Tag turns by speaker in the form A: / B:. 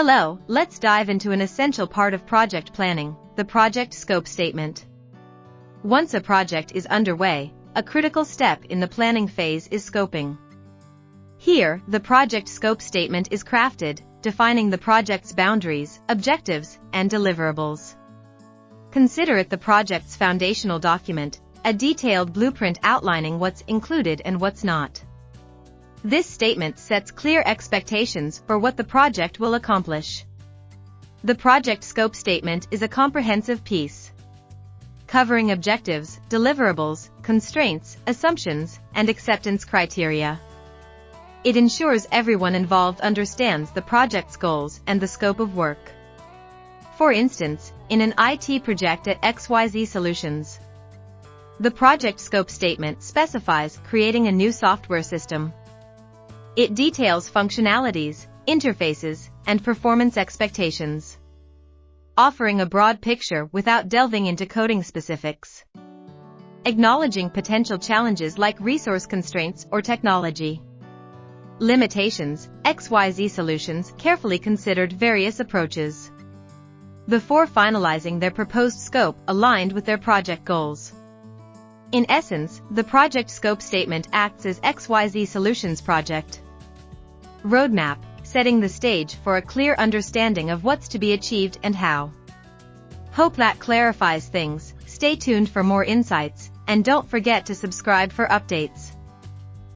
A: Hello, let's dive into an essential part of project planning, the project scope statement. Once a project is underway, a critical step in the planning phase is scoping. Here, the project scope statement is crafted, defining the project's boundaries, objectives, and deliverables. Consider it the project's foundational document, a detailed blueprint outlining what's included and what's not. This statement sets clear expectations for what the project will accomplish. The project scope statement is a comprehensive piece, covering objectives, deliverables, constraints, assumptions, and acceptance criteria. It ensures everyone involved understands the project's goals and the scope of work. For instance, in an IT project at XYZ Solutions, the project scope statement specifies creating a new software system. It details functionalities, interfaces, and performance expectations, offering a broad picture without delving into coding specifics. Acknowledging potential challenges like resource constraints or technology limitations, XYZ Solutions carefully considered various approaches before finalizing their proposed scope aligned with their project goals. In essence, the project scope statement acts as XYZ Solutions project roadmap, setting the stage for a clear understanding of what's to be achieved and how. Hope that clarifies things. Stay tuned for more insights, and don't forget to subscribe for updates.